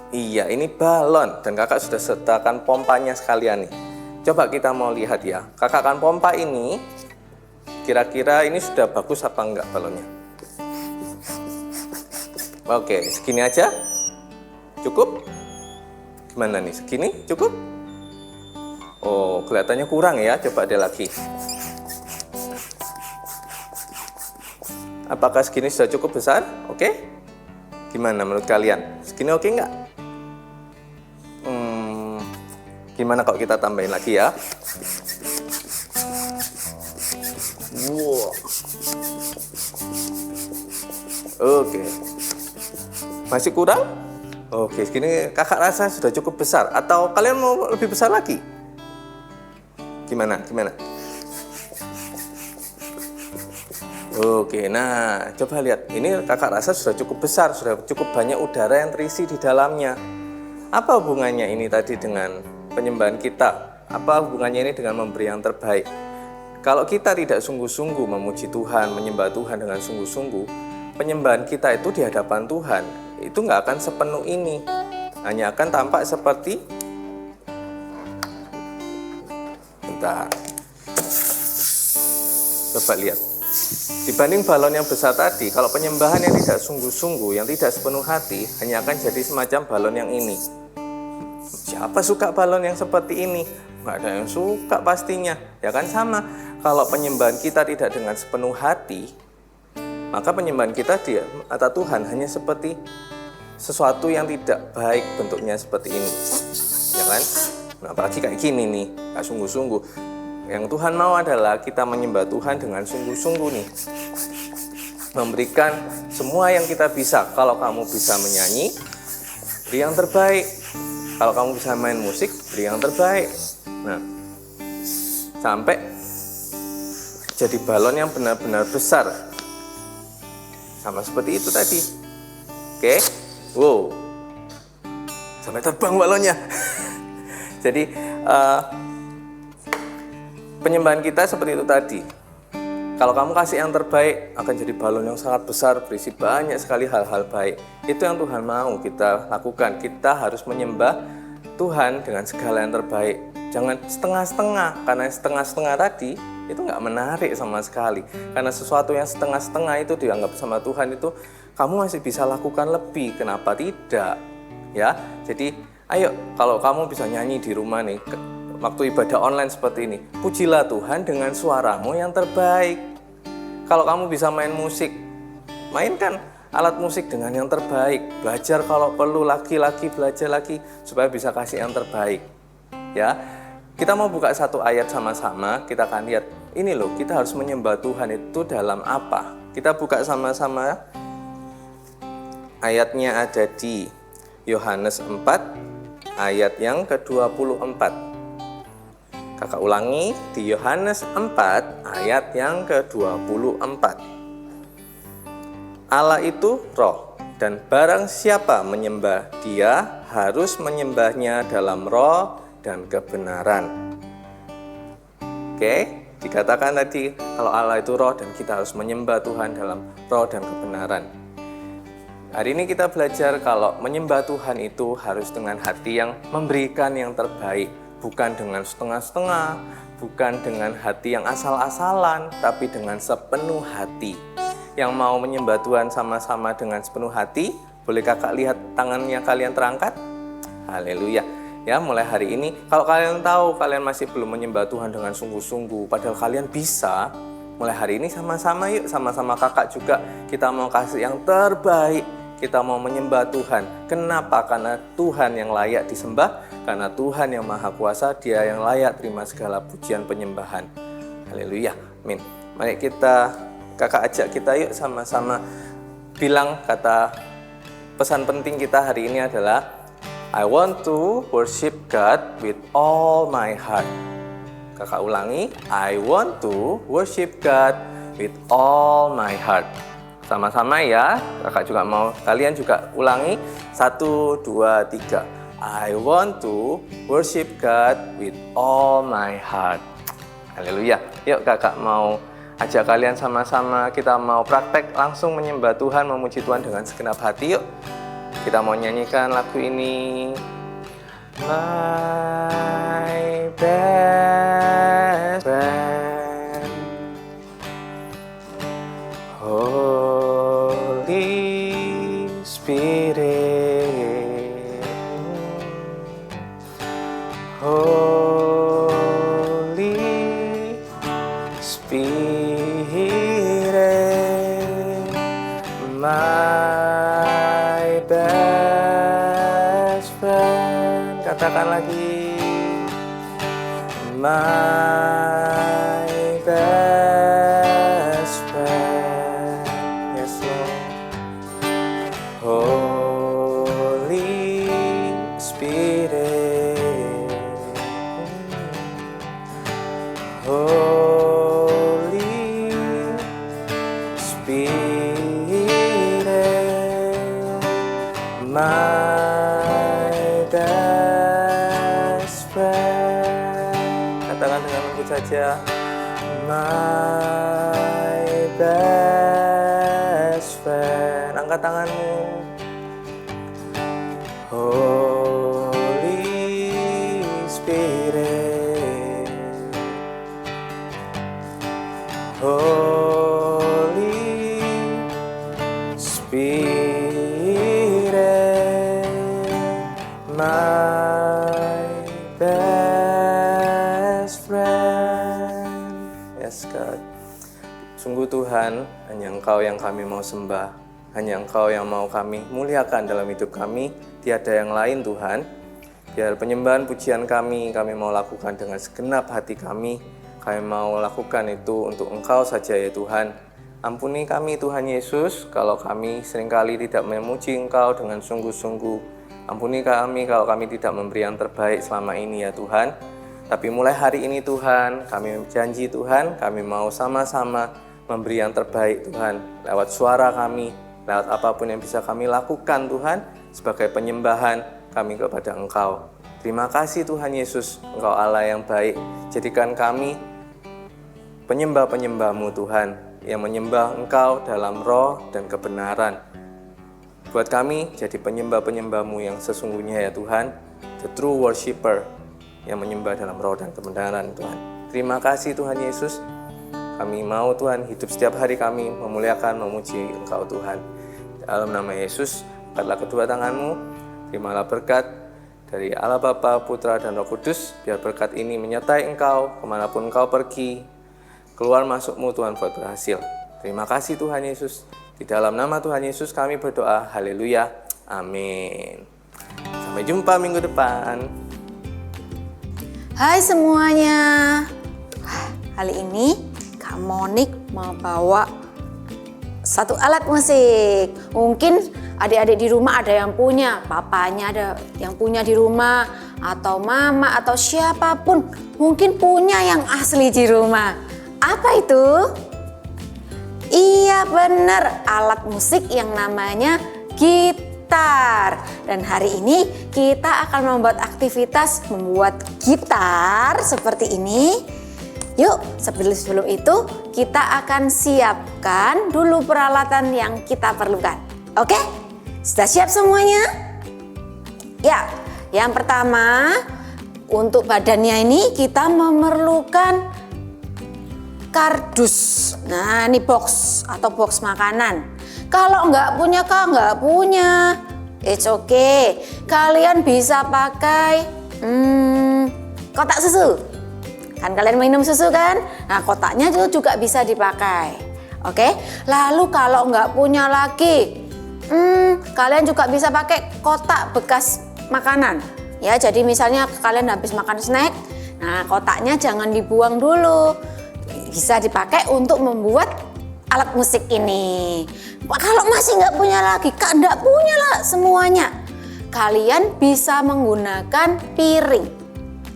Iya, ini balon dan kakak sudah sertakan pompanya sekalian nih. Coba kita mau lihat ya. Kakak akan pompa ini. Kira-kira ini sudah bagus apa enggak balonnya? Oke, segini aja. Cukup? Gimana nih? Segini? Cukup? Oh, kelihatannya kurang ya. Coba deh lagi. Apakah segini sudah cukup besar? Oke? Gimana menurut kalian? Segini oke enggak? Gimana kalau kita tambahin lagi ya? Wow. Oke. Masih kurang? Oke, segini kakak rasa sudah cukup besar. Atau kalian mau lebih besar lagi? Gimana? Oke, nah coba lihat. Ini kakak rasa sudah cukup besar, sudah cukup banyak udara yang terisi di dalamnya. Apa hubungannya ini tadi dengan penyembahan kita? Apa hubungannya ini dengan memberi yang terbaik? Kalau kita tidak sungguh-sungguh memuji Tuhan, menyembah Tuhan dengan sungguh-sungguh, penyembahan kita itu di hadapan Tuhan, itu nggak akan sepenuh ini. Hanya akan tampak seperti... Bentar. Coba lihat. Dibanding balon yang besar tadi, kalau penyembahan yang tidak sungguh-sungguh, yang tidak sepenuh hati, hanya akan jadi semacam balon yang ini. Siapa suka balon yang seperti ini? Nggak ada yang suka pastinya. Ya kan sama. Kalau penyembahan kita tidak dengan sepenuh hati, maka penyembahan kita di mata Tuhan hanya seperti sesuatu yang tidak baik bentuknya seperti ini. Ya kan? Nah, apalagi kayak gini nih, nggak sungguh-sungguh. Yang Tuhan mau adalah kita menyembah Tuhan dengan sungguh-sungguh nih. Memberikan semua yang kita bisa. Kalau kamu bisa menyanyi, beri yang terbaik. Kalau kamu bisa main musik, beri yang terbaik. Nah, sampai jadi balon yang benar-benar besar. Sama seperti itu tadi. Oke? Wow. Sampai terbang balonnya. Jadi, penyembahan kita seperti itu tadi. Kalau kamu kasih yang terbaik, akan jadi balon yang sangat besar, berisi banyak sekali hal-hal baik. Itu yang Tuhan mau kita lakukan. Kita harus menyembah Tuhan dengan segala yang terbaik. Jangan setengah-setengah, karena setengah-setengah tadi itu nggak menarik sama sekali. Karena sesuatu yang setengah-setengah itu dianggap sama Tuhan itu kamu masih bisa lakukan lebih, kenapa tidak? Ya, jadi ayo kalau kamu bisa nyanyi di rumah nih, waktu ibadah online seperti ini, pujilah Tuhan dengan suaramu yang terbaik. Kalau kamu bisa main musik, mainkan alat musik dengan yang terbaik. Belajar kalau perlu lagi-lagi, belajar lagi supaya bisa kasih yang terbaik. Ya, kita mau buka satu ayat sama-sama, kita akan lihat ini loh, kita harus menyembah Tuhan itu dalam apa? Kita buka sama-sama. Ayatnya ada di Yohanes 4 ayat yang ke-24. Kakak ulangi, di Yohanes 4 ayat yang ke-24. Allah itu roh, dan barang siapa menyembah Dia harus menyembahnya dalam roh dan kebenaran. Oke, dikatakan tadi kalau Allah itu roh dan kita harus menyembah Tuhan dalam roh dan kebenaran. Hari ini kita belajar kalau menyembah Tuhan itu harus dengan hati yang memberikan yang terbaik, bukan dengan setengah-setengah, bukan dengan hati yang asal-asalan, tapi dengan sepenuh hati. Yang mau menyembah Tuhan sama-sama dengan sepenuh hati, boleh kakak lihat tangannya kalian terangkat? Haleluya. Ya, mulai hari ini, kalau kalian tahu kalian masih belum menyembah Tuhan dengan sungguh-sungguh, padahal kalian bisa, mulai hari ini sama-sama yuk, sama-sama kakak juga, kita mau kasih yang terbaik. Kita mau menyembah Tuhan. Kenapa? Karena Tuhan yang layak disembah, karena Tuhan yang maha kuasa, Dia yang layak terima segala pujian penyembahan. Haleluya. Amin. Mari kakak ajak kita yuk sama-sama bilang kata pesan penting kita hari ini adalah I want to worship God with all my heart. Kakak ulangi, I want to worship God with all my heart. Sama-sama ya, kakak juga mau kalian juga ulangi 1, 2, 3. I want to worship God with all my heart. Haleluya. Yuk kakak mau ajak kalian sama-sama, kita mau praktek langsung menyembah Tuhan, memuji Tuhan dengan segenap hati yuk. Kita mau nyanyikan lagu ini. My best friend, Holy Spirit, Holy Spirit, my best friend. Katakan lagi. My best friend, yes Lord. Holy Spirit, Holy Spirit, my best friend. Katakan dengan lembut saja. My best friend. Angkat tanganmu. Holy Spirit, Holy Spirit, my best friend. Yes God. Sungguh Tuhan, hanya Engkau yang kami mau sembah, hanya Engkau yang mau kami muliakan dalam hidup kami, tiada yang lain Tuhan. Biar penyembahan pujian kami mau lakukan dengan segenap hati kami mau lakukan itu untuk Engkau saja ya Tuhan. Ampuni kami Tuhan Yesus, kalau kami seringkali tidak memuji Engkau dengan sungguh-sungguh. Ampuni kami kalau kami tidak memberi yang terbaik selama ini ya Tuhan. Tapi mulai hari ini Tuhan, kami janji Tuhan, kami mau sama-sama memberi yang terbaik Tuhan. Lewat suara kami, lewat apapun yang bisa kami lakukan Tuhan, sebagai penyembahan kami kepada Engkau. Terima kasih Tuhan Yesus, Engkau Allah yang baik. Jadikan kami penyembah-penyembah-Mu Tuhan, yang menyembah Engkau dalam roh dan kebenaran. Buat kami jadi penyembah-penyembah-Mu yang sesungguhnya ya Tuhan, the true worshipper, yang menyembah dalam roh dan kebenaran Tuhan. Terima kasih Tuhan Yesus. Kami mau Tuhan hidup setiap hari kami memuliakan, memuji Engkau Tuhan. Dalam nama Yesus, angkatlah kedua tanganmu, terimalah berkat dari Allah Bapa, Putra, dan Roh Kudus. Biar berkat ini menyertai engkau kemanapun engkau pergi. Keluar masukmu Tuhan buat berhasil. Terima kasih Tuhan Yesus. Di dalam nama Tuhan Yesus kami berdoa. Haleluya. Amin. Sampai jumpa minggu depan. Hai semuanya. Kali ini Kak Monik mau bawa satu alat musik. Mungkin adik-adik di rumah ada yang punya, papanya ada yang punya di rumah, atau mama atau siapapun mungkin punya yang asli di rumah. Apa itu? Iya benar, alat musik yang namanya gitar. Dan hari ini kita akan membuat aktivitas membuat gitar seperti ini. Yuk, sebelum itu kita akan siapkan dulu peralatan yang kita perlukan. Oke? Sudah siap semuanya? Ya, yang pertama untuk badannya ini kita memerlukan kardus. Nah, ini box atau box makanan. Kalau nggak punya, nggak punya, it's okay. Kalian bisa pakai kotak susu. Kan kalian minum susu kan? Nah, kotaknya juga bisa dipakai. Oke? Lalu kalau nggak punya lagi, kalian juga bisa pakai kotak bekas makanan. Ya, jadi misalnya kalian habis makan snack, nah kotaknya jangan dibuang dulu. Bisa dipakai untuk membuat alat musik ini. Kalau masih nggak punya lagi, nggak punya lah semuanya, kalian bisa menggunakan piring.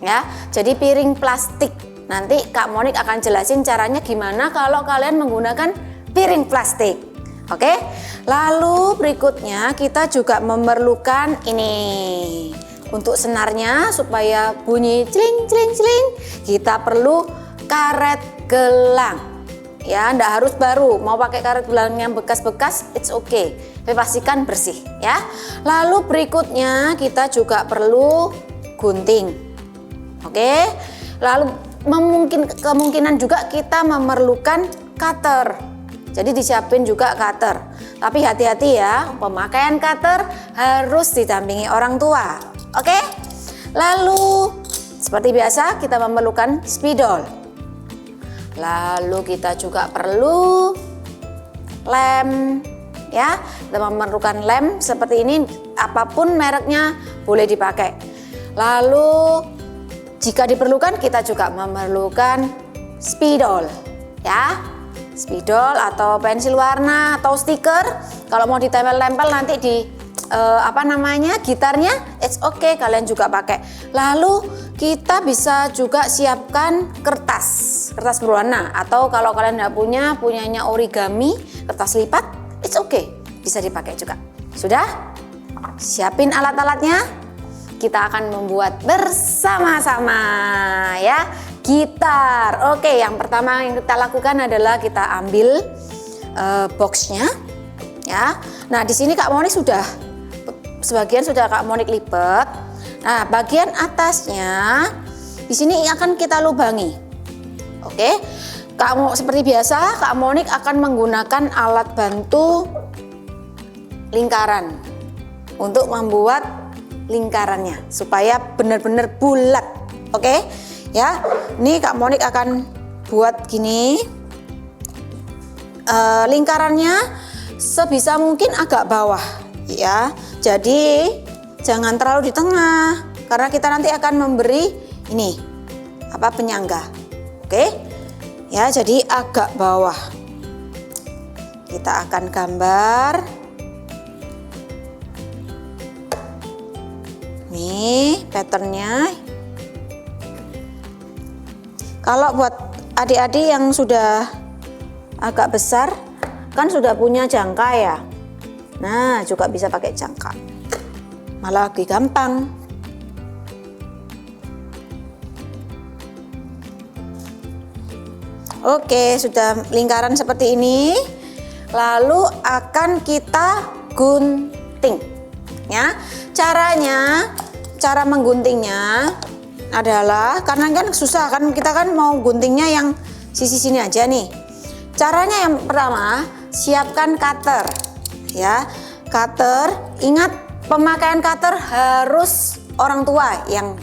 Ya, jadi piring plastik. Nanti Kak Monik akan jelasin caranya gimana kalau kalian menggunakan piring plastik. Oke? Lalu berikutnya kita juga memerlukan ini. Untuk senarnya supaya bunyi celing celing celing, kita perlu karet gelang. Ya, enggak harus baru. Mau pakai karet gelang yang bekas-bekas, it's okay. Tapi pastikan bersih, ya. Lalu berikutnya kita juga perlu gunting. Oke, lalu kemungkinan juga kita memerlukan cutter. Jadi disiapin juga cutter. Tapi hati-hati ya, pemakaian cutter harus didampingi orang tua. Oke? Lalu seperti biasa kita memerlukan spidol. Lalu kita juga perlu lem. Ya, kita memerlukan lem seperti ini, apapun mereknya boleh dipakai. Lalu jika diperlukan kita juga memerlukan spidol, ya, spidol atau pensil warna atau stiker. Kalau mau ditempel-tempel nanti di gitarnya, it's okay, kalian juga pakai. Lalu kita bisa juga siapkan kertas berwarna, atau kalau kalian tidak punyanya origami, kertas lipat, it's okay, bisa dipakai juga. Sudah? Siapin alat-alatnya. Kita akan membuat bersama-sama ya gitar. Oke, yang pertama yang kita lakukan adalah kita ambil boxnya ya. Nah, di sini Kak Monik sebagian sudah Kak Monik lipat. Nah, bagian atasnya di sini akan kita lubangi. Oke. Seperti biasa Kak Monik akan menggunakan alat bantu lingkaran untuk membuat lingkarannya supaya benar-benar bulat. Oke? Ya. Ini Kak Monik akan buat gini. Lingkarannya sebisa mungkin agak bawah ya. Jadi jangan terlalu di tengah karena kita nanti akan memberi ini penyangga. Oke? Ya, jadi agak bawah. Kita akan gambar. Nih patternnya. Kalau buat adik-adik yang sudah agak besar kan sudah punya jangka ya. Nah, juga bisa pakai jangka. Malah lebih gampang. Oke, sudah lingkaran seperti ini. Lalu akan kita gunting. Ya, cara mengguntingnya adalah karena kan susah kan, kita kan mau guntingnya yang sisi sini aja nih. Caranya yang pertama, siapkan cutter ya. cutter. Ingat, pemakaian cutter harus orang tua yang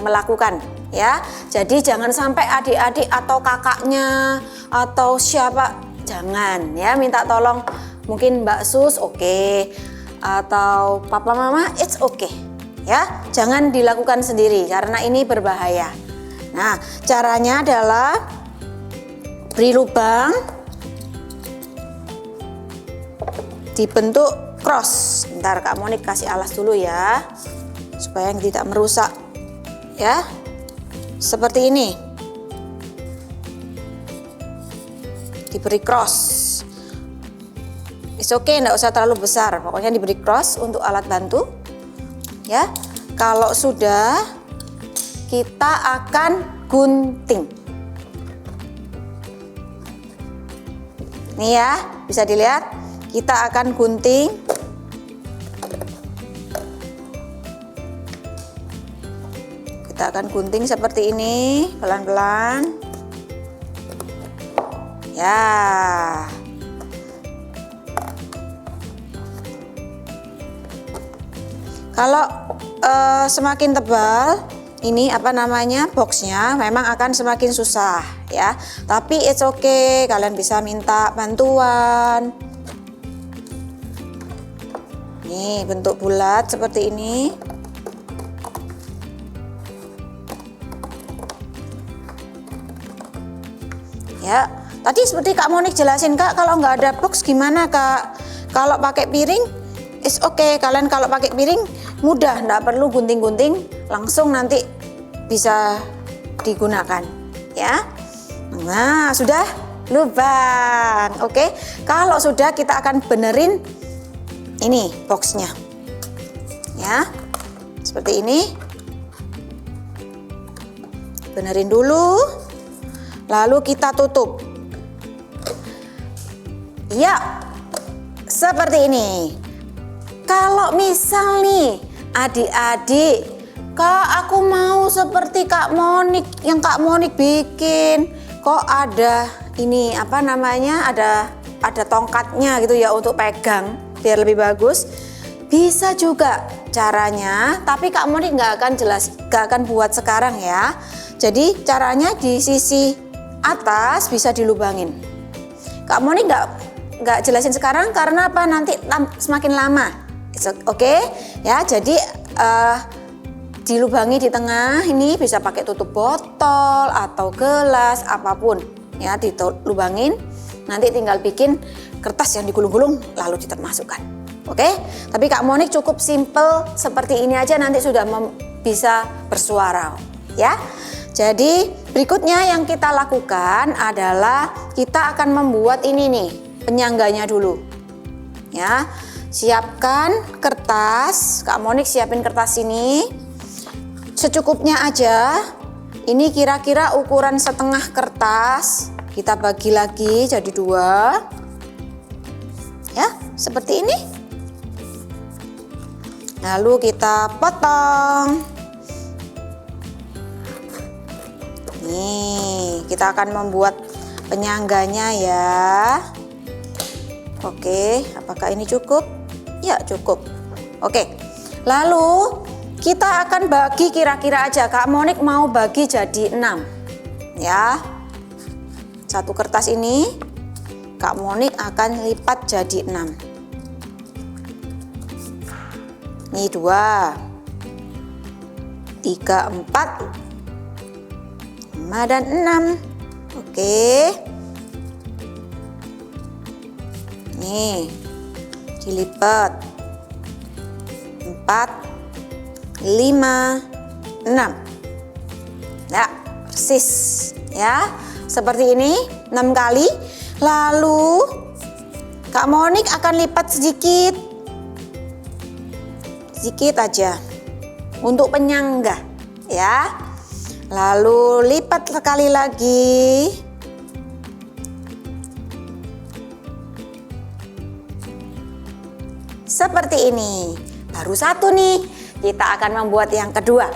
melakukan ya. Jadi jangan sampai adik-adik atau kakaknya atau siapa, jangan ya, minta tolong mungkin Mbak Sus oke, atau papa mama it's okay ya. Jangan dilakukan sendiri karena ini berbahaya. Nah, caranya adalah beri lubang, dibentuk cross. Bentar Kak Monik kasih alas dulu ya, supaya tidak merusak ya. Seperti ini, diberi cross. It's okay, enggak usah terlalu besar, pokoknya diberi cross untuk alat bantu ya. Kalau sudah, kita akan gunting. Nih ya, bisa dilihat, kita akan gunting. Kita akan gunting seperti ini, pelan-pelan. Ya. Kalau semakin tebal, ini apa namanya, boxnya memang akan semakin susah ya. Tapi it's okay, kalian bisa minta bantuan. Nih, bentuk bulat seperti ini. Ya, tadi seperti Kak Monik jelasin Kak, kalau nggak ada box gimana Kak? Kalau pakai piring, it's okay. Kalian kalau pakai piring mudah, nggak perlu gunting-gunting, langsung nanti bisa digunakan ya. Nah, sudah lubang. Oke, kalau sudah kita akan benerin ini boxnya ya, seperti ini. Benerin dulu, lalu kita tutup ya, seperti ini. Kalau misal nih adik-adik, Kak aku mau seperti Kak Monik, yang Kak Monik bikin, kok ada ini apa namanya, ada tongkatnya gitu ya untuk pegang biar lebih bagus. Bisa juga caranya, tapi Kak Monik nggak akan buat sekarang ya. Jadi caranya di sisi atas bisa dilubangin. Kak Monik nggak jelasin sekarang karena apa, nanti semakin lama. Oke ya, jadi dilubangi di tengah ini, bisa pakai tutup botol atau gelas apapun ya, dilubangin. Nanti tinggal bikin kertas yang digulung-gulung lalu dimasukkan. Oke, tapi Kak Monik cukup simple seperti ini aja, nanti sudah bisa bersuara ya. Jadi berikutnya yang kita lakukan adalah kita akan membuat ini nih, penyangganya dulu ya. Siapkan kertas, Kak Monik siapin kertas ini secukupnya aja. Ini kira-kira ukuran setengah kertas, kita bagi lagi jadi 2 ya, seperti ini. Lalu kita potong. Nih, kita akan membuat penyangganya ya. Oke, apakah ini cukup? Ya, cukup. Oke. Lalu kita akan bagi kira-kira aja. Kak Monik mau bagi jadi 6. Ya. Satu kertas ini Kak Monik akan lipat jadi 6. Ini 2, 3, 4, 5 dan 6. Oke. Nih, dilipat 4, 5, 6. Ya, persis ya. Seperti ini 6 kali. Lalu Kak Monik akan lipat sedikit aja untuk penyangga ya. Lalu lipat sekali lagi. Seperti ini. Baru satu nih. Kita akan membuat yang kedua.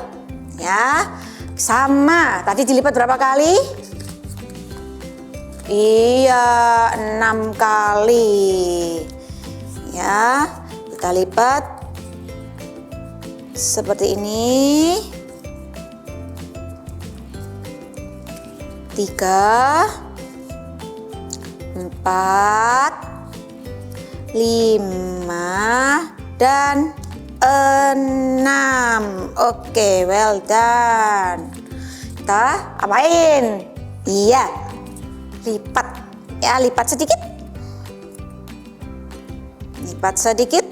Ya. Sama. Tadi dilipat berapa kali? Iya, 6 kali. Ya, kita lipat seperti ini. 3, 4, 5, dan 6. Oke, well done. Kita apain? Iya, lipat. Ya, lipat sedikit. Lipat sedikit.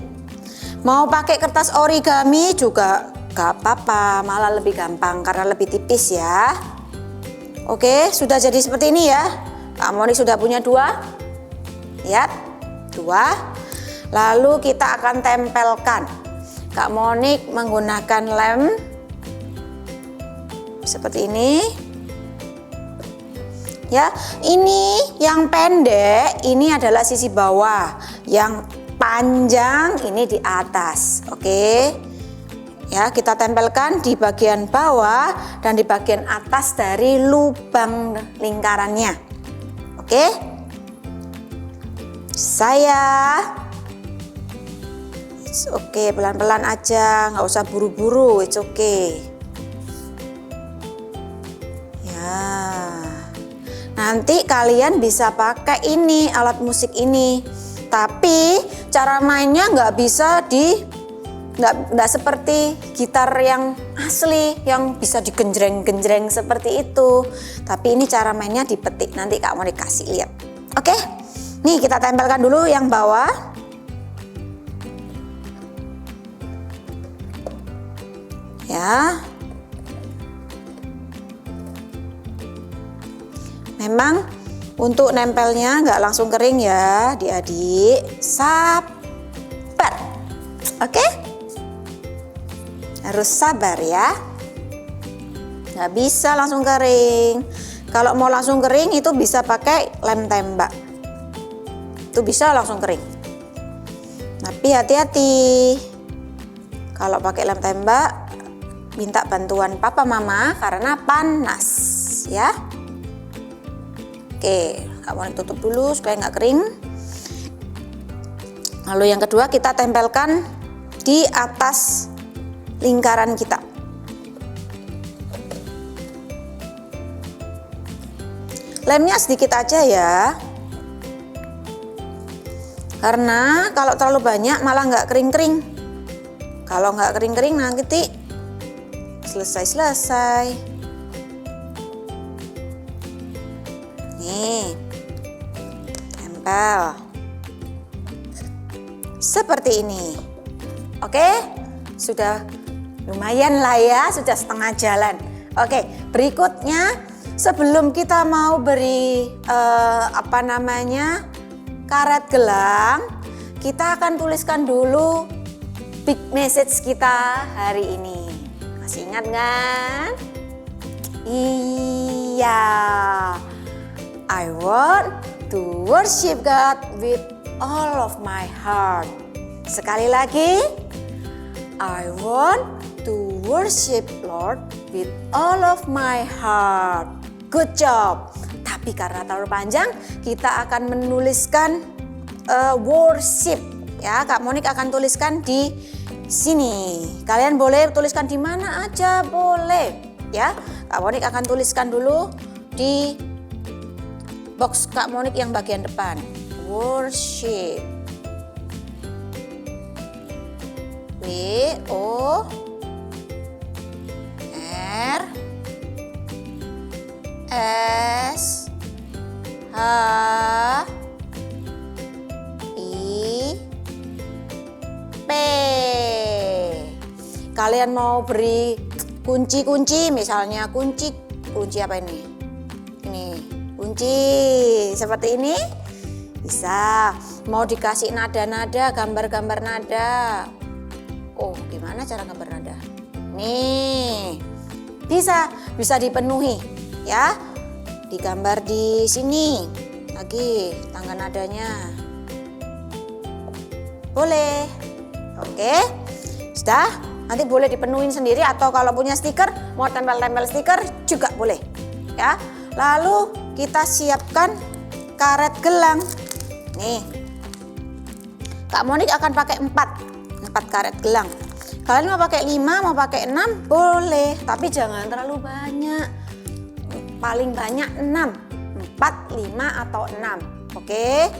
Mau pakai kertas origami juga gak apa-apa, malah lebih gampang karena lebih tipis ya. Oke, sudah jadi seperti ini ya. Kak Monik sudah punya 2. Lihat, 2. Lalu kita akan tempelkan. Kak Monik menggunakan lem seperti ini. Ya, ini yang pendek ini adalah sisi bawah, yang panjang ini di atas. Oke. Ya, kita tempelkan di bagian bawah dan di bagian atas dari lubang lingkarannya. Oke. It's okay, pelan-pelan aja, nggak usah buru-buru. It's okay. Ya. Nanti kalian bisa pakai ini, alat musik ini. Tapi cara mainnya nggak bisa nggak seperti gitar yang asli yang bisa digenjreng-genjreng seperti itu. Tapi ini cara mainnya dipetik, nanti Kak Monik kasih lihat. Oke, nih kita tempelkan dulu yang bawah. Ya, memang untuk nempelnya nggak langsung kering ya, adik-adik. Sabar, oke? Harus sabar ya. Nggak bisa langsung kering. Kalau mau langsung kering itu bisa pakai lem tembak. Itu bisa langsung kering. Tapi hati-hati. Kalau pakai lem tembak, minta bantuan papa mama karena panas ya. Oke, Kak Monik tutup dulu supaya nggak kering. Lalu yang kedua kita tempelkan di atas lingkaran kita. Lemnya sedikit aja ya. Karena kalau terlalu banyak malah nggak kering-kering. Kalau nggak kering-kering nanti selesai. Nih, tempel seperti ini. Oke, sudah lumayan lah ya, sudah setengah jalan. Oke, berikutnya sebelum kita mau beri karet gelang, kita akan tuliskan dulu big message kita hari ini. Masih ingat kan? Iya. I want to worship God with all of my heart. Sekali lagi. I want to worship Lord with all of my heart. Good job. Tapi karena terlalu panjang, kita akan menuliskan worship. Ya, Kak Monik akan tuliskan di sini. Kalian boleh tuliskan di mana aja boleh. Ya, Kak Monik akan tuliskan dulu di box Kak Monik yang bagian depan. Worship. W-O-R-S-H-I-P. Kalian mau beri kunci-kunci, misalnya kunci apa ini? Ini kunci seperti ini bisa. Mau dikasih nada-nada, gambar-gambar nada. Oh, gimana cara gambar nada? Nih, bisa dipenuhi ya. Digambar di sini lagi tangga nadanya. Boleh. Oke, sudah. Nanti boleh dipenuhin sendiri atau kalau punya stiker, mau tempel-tempel stiker juga boleh. Ya. Lalu kita siapkan karet gelang. Nih. Kak Monik akan pakai 4 karet gelang. Kalian mau pakai 5, mau pakai 6, boleh. Tapi jangan terlalu banyak. Paling banyak 6. 4, 5, atau 6. Oke?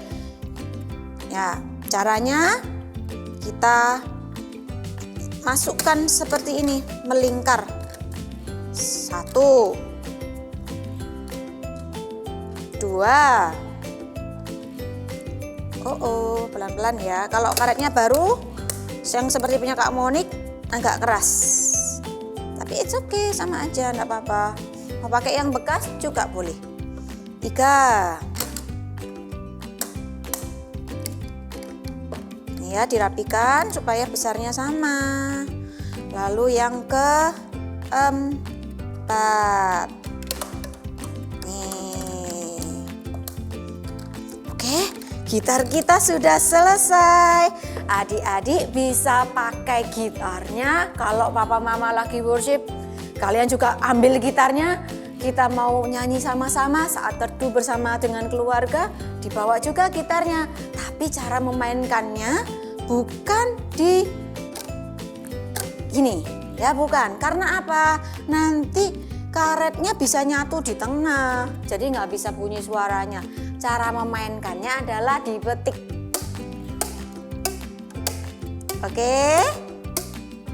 Ya, caranya kita masukkan seperti ini, melingkar. 1, 2. Pelan-pelan ya. Kalau karetnya baru, yang seperti punya Kak Monik, agak keras. Tapi it's okay, sama aja, enggak apa-apa. Mau pakai yang bekas juga boleh. 3. Ini ya, dirapikan supaya besarnya sama. Lalu yang keempat. Oke, gitar kita sudah selesai. Adik-adik bisa pakai gitarnya. Kalau papa mama lagi worship, kalian juga ambil gitarnya. Kita mau nyanyi sama-sama saat teduh bersama dengan keluarga, dibawa juga gitarnya. Tapi cara memainkannya bukan di gini, ya bukan. Karena apa? Nanti karetnya bisa nyatu di tengah, jadi nggak bisa bunyi suaranya. Cara memainkannya adalah dipetik. Oke?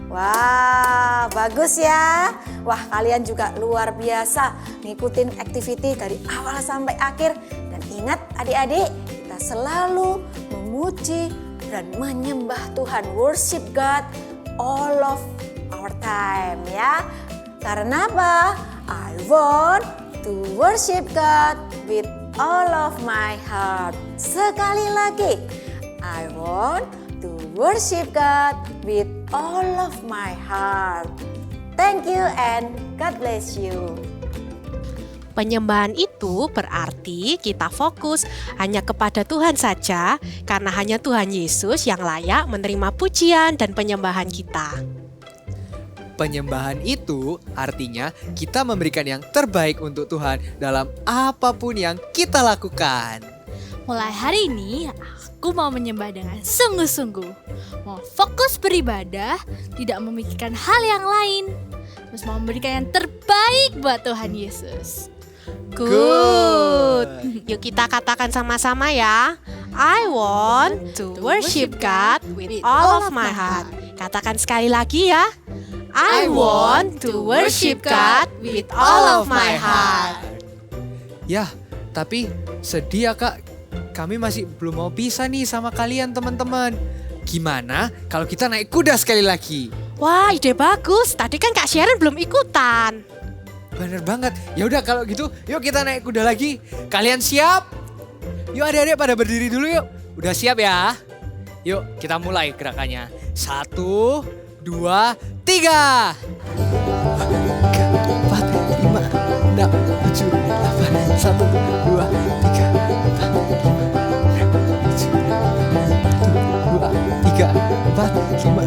Wah, bagus ya. Wah, kalian juga luar biasa ngikutin activity dari awal sampai akhir. Dan ingat adik-adik, kita selalu memuji dan menyembah Tuhan, worship God all of our time ya. Karena apa? I want to worship God with all of my heart. Sekali lagi, I want to worship God with all of my heart. Thank you and God bless you. Penyembahan itu berarti kita fokus hanya kepada Tuhan saja, karena hanya Tuhan Yesus yang layak menerima pujian dan penyembahan kita. Penyembahan itu artinya kita memberikan yang terbaik untuk Tuhan dalam apapun yang kita lakukan. Mulai hari ini aku mau menyembah dengan sungguh-sungguh. Mau fokus beribadah, tidak memikirkan hal yang lain. Terus mau memberikan yang terbaik buat Tuhan Yesus. Good. Yuk kita katakan sama-sama ya. I want to worship God with all of my heart. Katakan sekali lagi ya. I want to worship God with all of my heart. Ya, tapi sedih ya Kak. Kami masih belum mau pisah nih sama kalian teman-teman. Gimana kalau kita naik kuda sekali lagi? Wah, ide bagus. Tadi kan Kak Sharon belum ikutan. Bener banget. Ya udah kalau gitu, yuk kita naik kuda lagi. Kalian siap? Yuk adik-adik pada berdiri dulu yuk. Udah siap ya? Yuk kita mulai gerakannya. 1, 2, 3. 4, 5, 6, 7, 8, 1, 2, 3, 4, 5, 6, 7, 1, 2, 3, 4, 5,